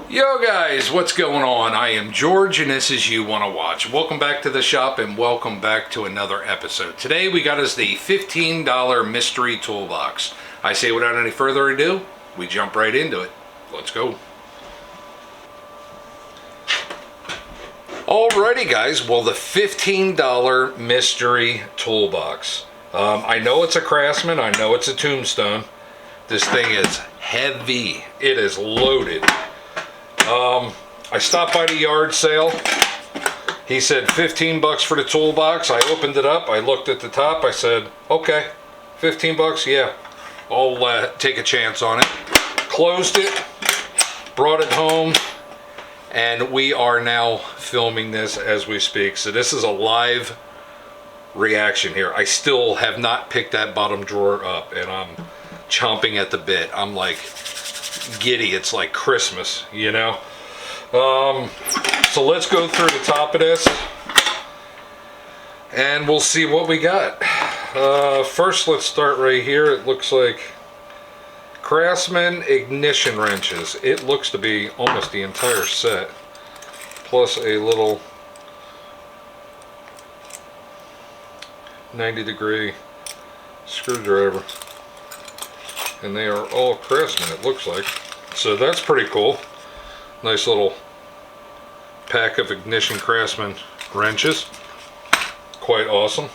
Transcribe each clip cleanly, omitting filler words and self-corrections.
Yo guys, what's going on? I am George and this is You Wanna Watch. Welcome back to the shop and welcome back to another episode. Today we got us the $15 mystery toolbox. I say without any further ado, we jump right into it. Let's go. Alrighty guys, well the $15 mystery toolbox. I know it's a Craftsman, I know it's a Tombstone. This thing is heavy, it is loaded. I stopped by the yard sale. He said 15 bucks for the toolbox. I opened it up, I looked at the top, I said, okay, 15 bucks, yeah, I'll take a chance on it. Closed it, brought it home, and we are now filming this as we speak. So this is a live reaction here. I still have not picked that bottom drawer up and I'm chomping at the bit. I'm like giddy. It's like Christmas, you know. So let's go through the top of this and we'll see what we got. First let's start right here. It looks like Craftsman ignition wrenches. It looks to be almost the entire set, plus a little 90-degree screwdriver. And they are all Craftsman, it looks like. So that's pretty cool. Nice little pack of ignition Craftsman wrenches. Quite awesome.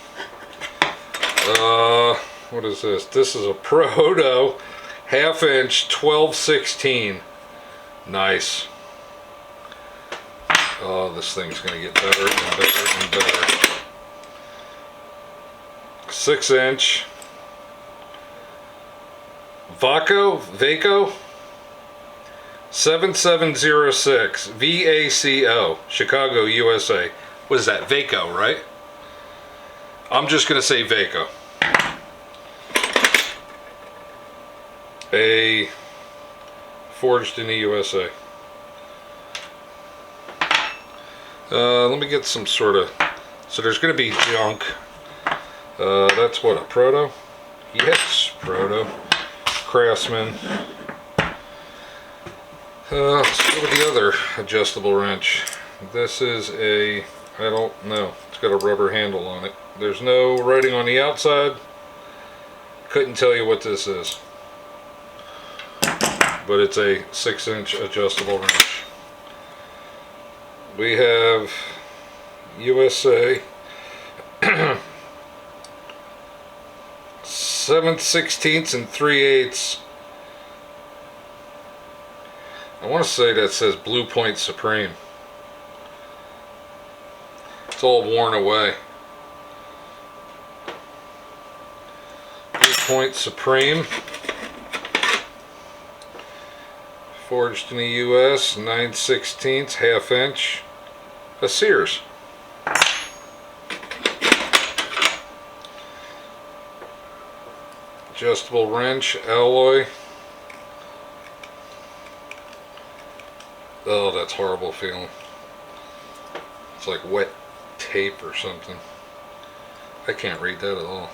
What is this? This is a Proto half-inch 12/16. Nice. Oh, this thing's gonna get better and better and better. 6-inch Vaco 7706 VACO, Chicago, USA. What is that? Vaco, right? I'm just gonna say Vaco. A forged in the USA. Let me get some sort of, so there's going to be junk. That's what, a Proto? Yes, Proto. Craftsman. Let's go with the other adjustable wrench. This is a, I don't know, it's got a rubber handle on it. There's no writing on the outside. Couldn't tell you what this is. But it's a 6-inch adjustable wrench. We have USA 7/16 and 3/8. I want to say that says Blue Point Supreme. It's all worn away. Blue Point Supreme. Forged in the US, 9/16, half-inch. A Sears. Adjustable wrench, alloy. Oh, that's horrible feeling. It's like wet tape or something. I can't read that at all.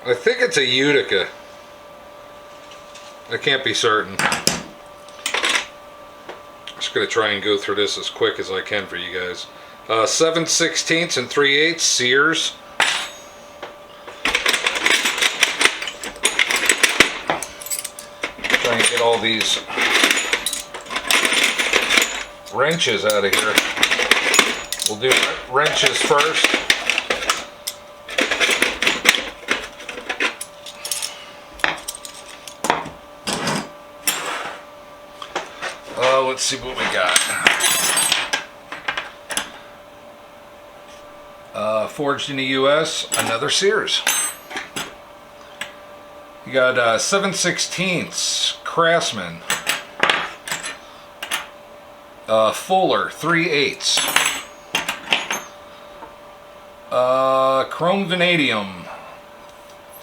I think it's a Utica. I can't be certain. Just gonna try and go through this as quick as I can for you guys. 7/16 and 3/8 Sears. Try and get all these wrenches out of here. We'll do wrenches first. Let's see what we got. Forged in the US, another Sears. You got 7/16 Craftsman. Fuller 3/8. Chrome Vanadium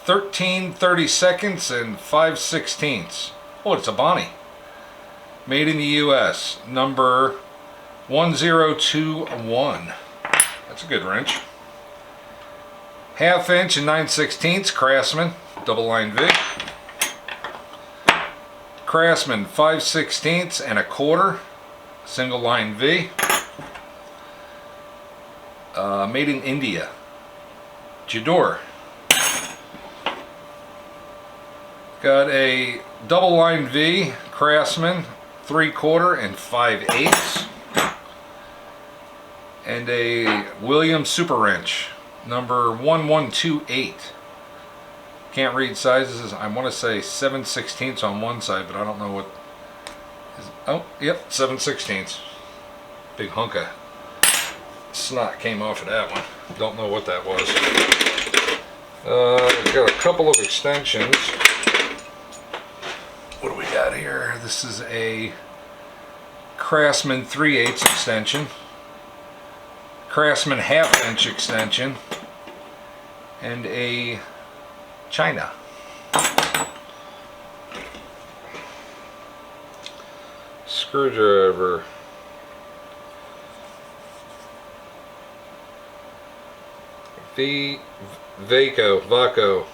13/32 and 5/16. Oh, it's a Bonnie. Made in the US, number 1021. That's a good wrench. 1/2 inch and 9/16 Craftsman double line V. Craftsman 5/16 and 1/4 single line V. Made in India. Jador. Got a double line V Craftsman 3/4 and 5/8, and a Williams Super Wrench number 1128. Can't read sizes. I want to say 7/16 on one side, but I don't know what is. Oh, yep, 7/16. Big hunk of snot came off of that one. Don't know what that was. Got a couple of extensions. What do we got here? This is a Craftsman 3/8 extension, Craftsman 1/2 inch extension, and a China. Screwdriver. Vaco.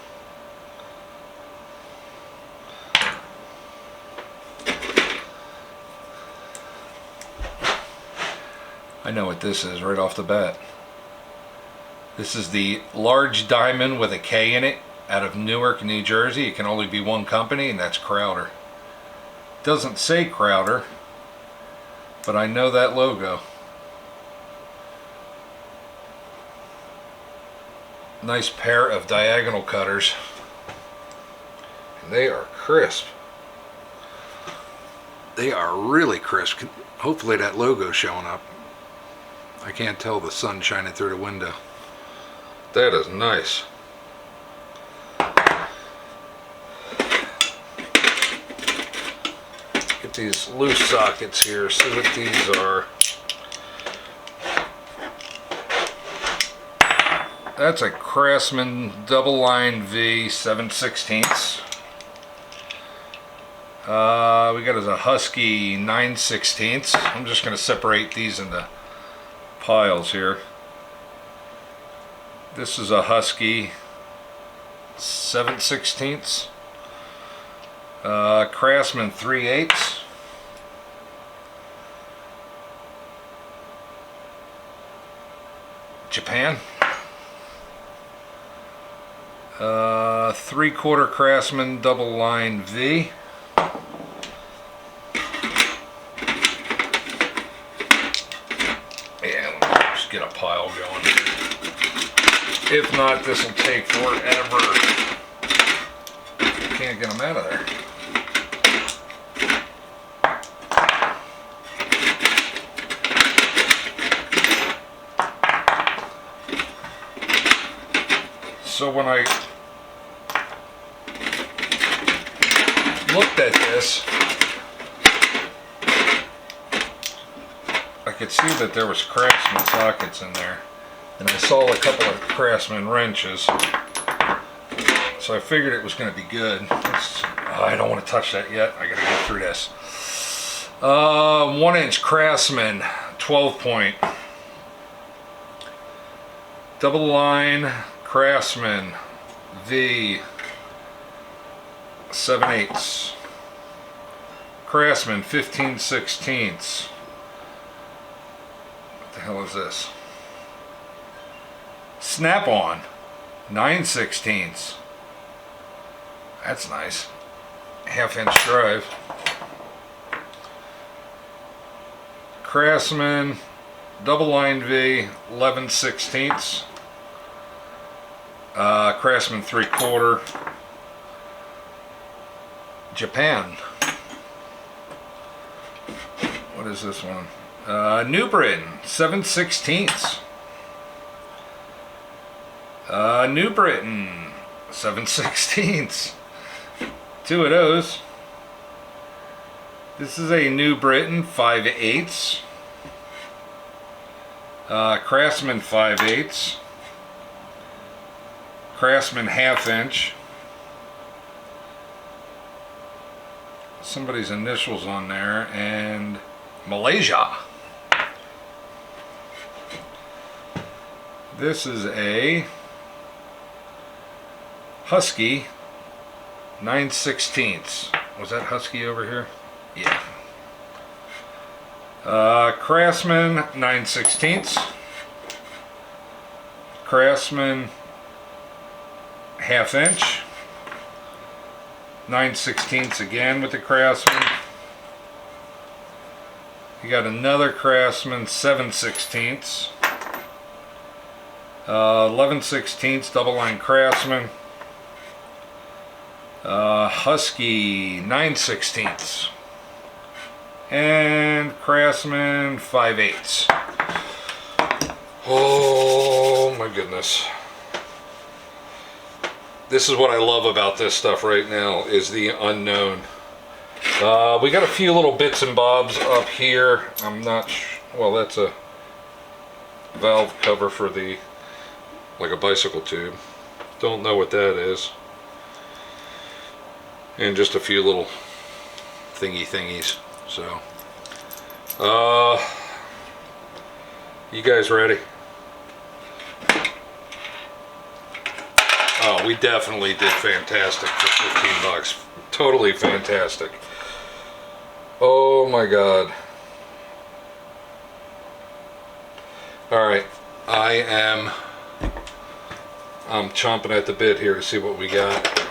I know what this is right off the bat. This is the large diamond with a K in it out of Newark, New Jersey. It can only be one company, and that's Crowder. Doesn't say Crowder, but I know that logo. Nice pair of diagonal cutters. And they are crisp. They are really crisp. Hopefully that logo's showing up. I can't tell the sun shining through the window. That is nice. Get these loose sockets here, see what these are. That's a Craftsman double line V 7/16. We got as a Husky 9/16. I'm just going to separate these into piles here. This is a Husky 7/16. Craftsman 3/8. Japan. 3/4 Craftsman double line V. Yeah, let me just get a pile going here. If not, this will take forever. Can't get them out of there. So when I looked at this, I could see that there was Craftsman sockets in there, and I saw a couple of Craftsman wrenches, so I figured it was going to be good. I don't want to touch that yet. I got to get through this. 1-inch Craftsman 12-point double line Craftsman V 7/8. Craftsman 15/16. What the hell is this? Snap-on 9/16. That's nice. 1/2 inch drive. Craftsman double line V 11/16. Craftsman 3/4. Japan. What is this one? New Britain 7/16. New Britain 7/16. Two of those. This is a New Britain 5/8. Craftsman 5/8. Craftsman 1/2 inch. Somebody's initials on there, and Malaysia. This is a Husky 9/16. Was that Husky over here? Yeah. Craftsman 9/16. Craftsman 1/2 inch. 9/16 again with the Craftsman. You got another Craftsman 7/16. 11/16 double line Craftsman. Husky 9/16. And Craftsman 5/8. Oh my goodness. This is what I love about this stuff right now, is the unknown. We got a few little bits and bobs up here. I'm not well, that's a valve cover for the, like a bicycle tube. Don't know what that is. And just a few little thingies. So, you guys ready? Oh, we definitely did fantastic for 15 bucks. Totally fantastic. Oh my God. All right, I'm chomping at the bit here to see what we got.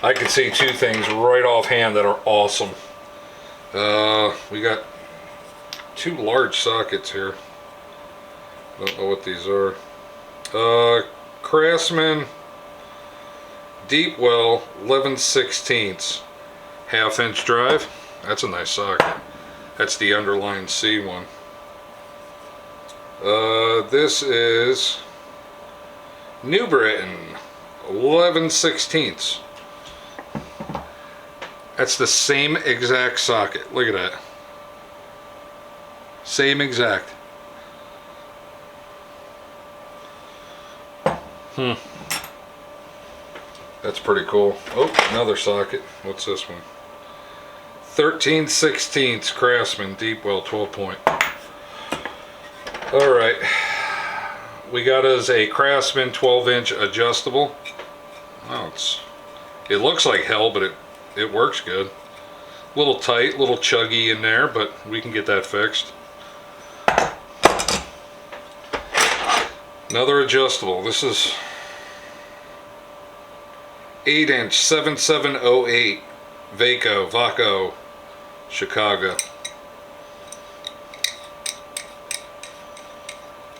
I can see two things right offhand that are awesome. We got two large sockets here. Don't know what these are. Craftsman deep well 11/16 1/2 inch drive. That's a nice socket. That's the underlined C one. This is New Britain 11/16. That's the same exact socket. Look at that. Same exact. That's pretty cool. Oh, another socket. What's this one? 13/16 Craftsman deep well 12 point. All right. We got us a Craftsman 12-inch adjustable. Oh, it looks like hell, but it works good. A little tight, a little chuggy in there, but we can get that fixed. Another adjustable. This is 8-inch 7708 Vaco, Chicago.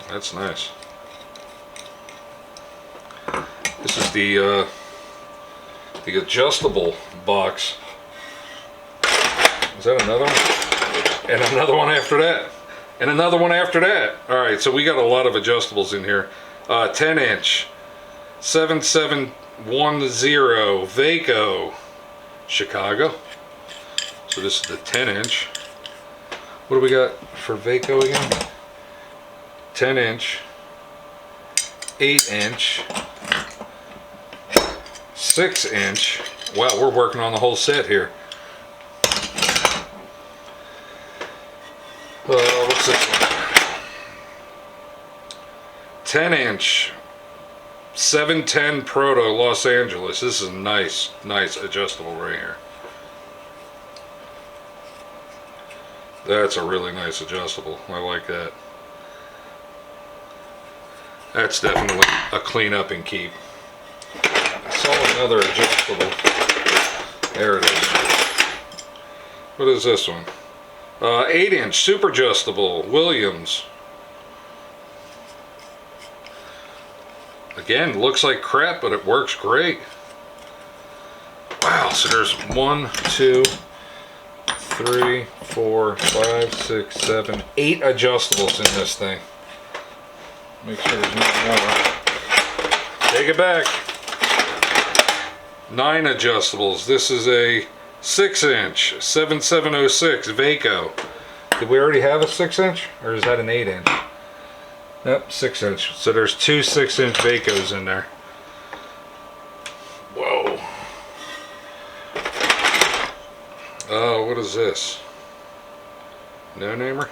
That's nice. This is the adjustable box. Is that another one? And another one after that. And another one after that. Alright, so we got a lot of adjustables in here. 10-inch 7710 Vaco, Chicago. So this is the 10-inch. What do we got for Vaco again? 10-inch, 8-inch, 6-inch. Wow, we're working on the whole set here. What's this one? 10-inch, 710 Proto Los Angeles. This is nice adjustable right here. That's a really nice adjustable. I like that. That's definitely a clean up and keep. I saw another adjustable. There it is. What is this one? 8-inch super adjustable Williams. Again, looks like crap, but it works great. Wow, so there's 1, 2, 3, 4, 5, 6, 7, 8 adjustables in this thing. Make sure there's no more. Take it back. 9 adjustables. This is a 6-inch 7706 Vaco. Did we already have a 6-inch, or is that an 8-inch? Yep, 6-inch. So there's 2 6-inch Vacos in there. Whoa. Oh, what is this? No-namer?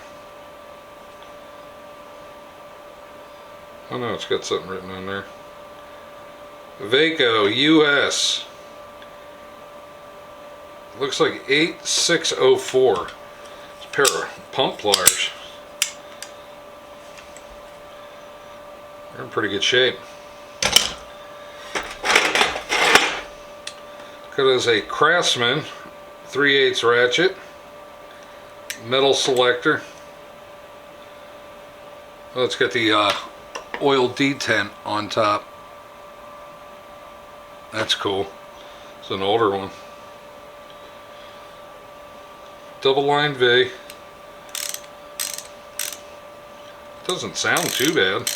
Oh no, it's got something written on there. Vaco US. Looks like 8604. It's a pair of pump pliers. They're in pretty good shape. Got as a Craftsman 3/8 ratchet, metal selector. Oh, it's got the oil detent on top. That's cool. It's an older one. Double line V. Doesn't sound too bad.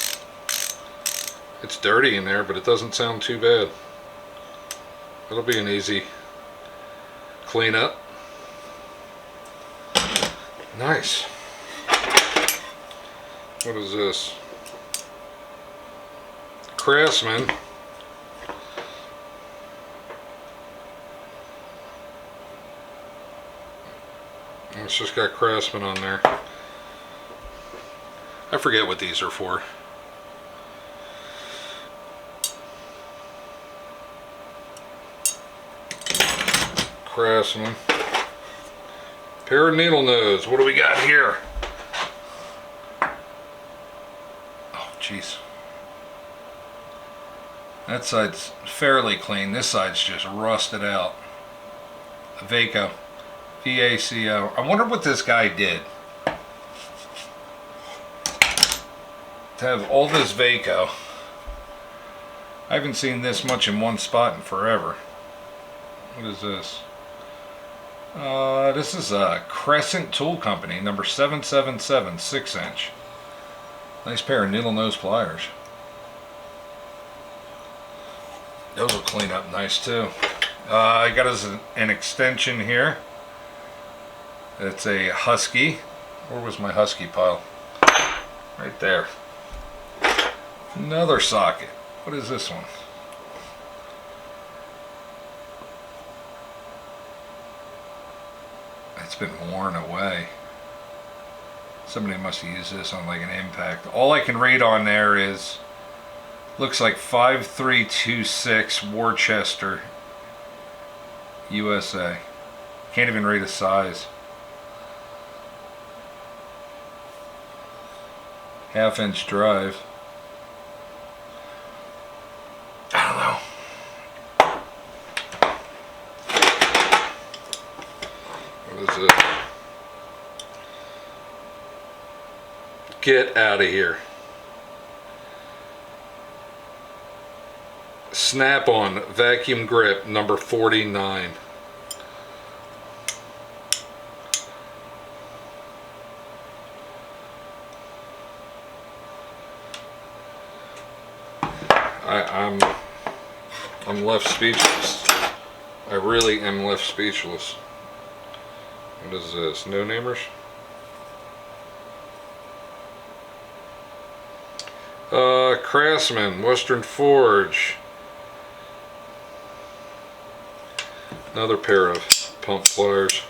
It's dirty in there, but it doesn't sound too bad. It'll be an easy cleanup. Nice. What is this? Craftsman. It's just got Craftsman on there. I forget what these are for. Craftsman. Pair of needle nose. What do we got here? Oh, jeez. That side's fairly clean. This side's just rusted out. Vaco. V-A-C-O. I wonder what this guy did to have all this Vaco. I haven't seen this much in one spot in forever. What is this? This is a Crescent Tool Company, number 777, 6-inch. Nice pair of needle nose pliers. Those will clean up nice too. I got us an extension here. It's a Husky. Where was my Husky pile? Right there. Another socket. What is this one? It's been worn away. Somebody must have used this on like an impact. All I can read on there is, looks like 5326 Worcester, USA. Can't even read a size. Half-inch drive. I don't know. What is it? Get out of here. Snap-on vacuum grip number 49. I'm left speechless. I really am left speechless. What is this? No namers? Craftsman, Western Forge. Another pair of pump pliers.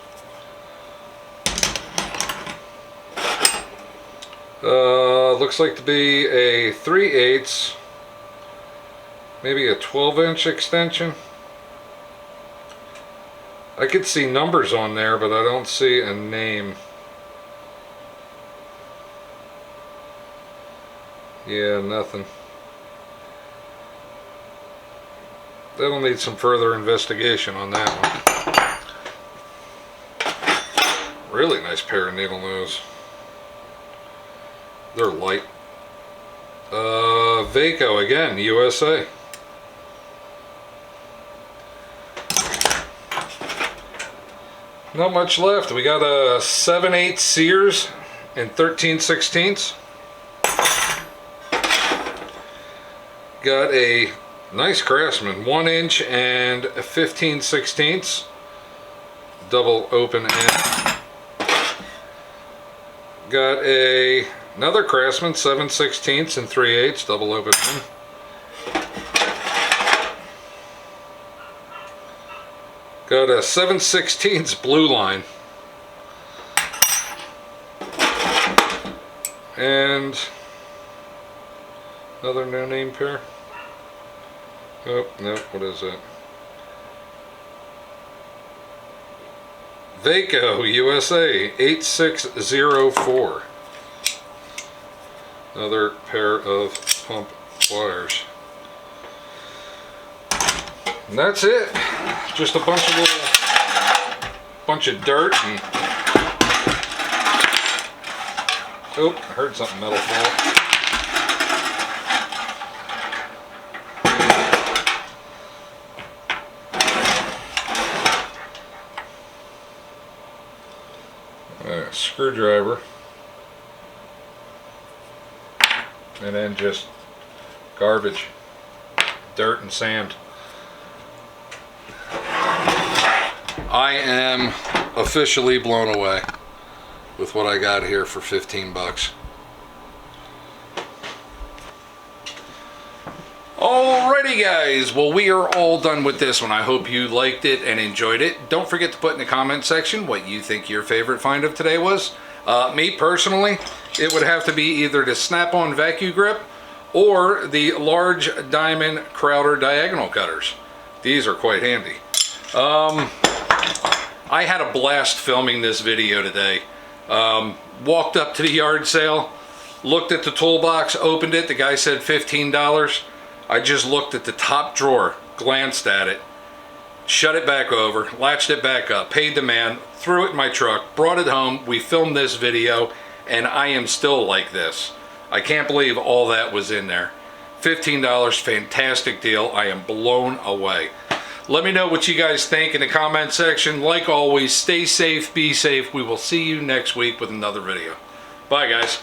Looks like to be a 3/8, maybe a 12-inch extension. I could see numbers on there, but I don't see a name. Yeah, nothing. That'll need some further investigation on that one. Really nice pair of needle nose. They're light. Vaco again, USA. Not much left. We got a 7/8 Sears and 13/16. Got a nice Craftsman 1-inch and a 15/16. Double open end. Got another Craftsman 7/16 and 3/8 double open end. Got a 7/16 blue line. And another no name pair. Oh, no, what is it? Vaco USA 8604. Another pair of pump pliers. And that's it. Just a bunch of dirt and oh, I heard something metal fall. Screwdriver, and then just garbage, dirt and sand. I am officially blown away with what I got here for 15 bucks. Alrighty guys, well we are all done with this one. I hope you liked it and enjoyed it. Don't forget to put in the comment section what you think your favorite find of today was. Me personally, it would have to be either the snap-on vacuum grip or the large diamond Crowder diagonal cutters. These are quite handy. I had a blast filming this video today. Walked up to the yard sale, looked at the toolbox, opened it, the guy said $15. I just looked at the top drawer, glanced at it, shut it back over, latched it back up, paid the man, threw it in my truck, brought it home, we filmed this video, and I am still like this. I can't believe all that was in there. $15, fantastic deal. I am blown away. Let me know what you guys think in the comment section. Like always, stay safe, be safe. We will see you next week with another video. Bye guys.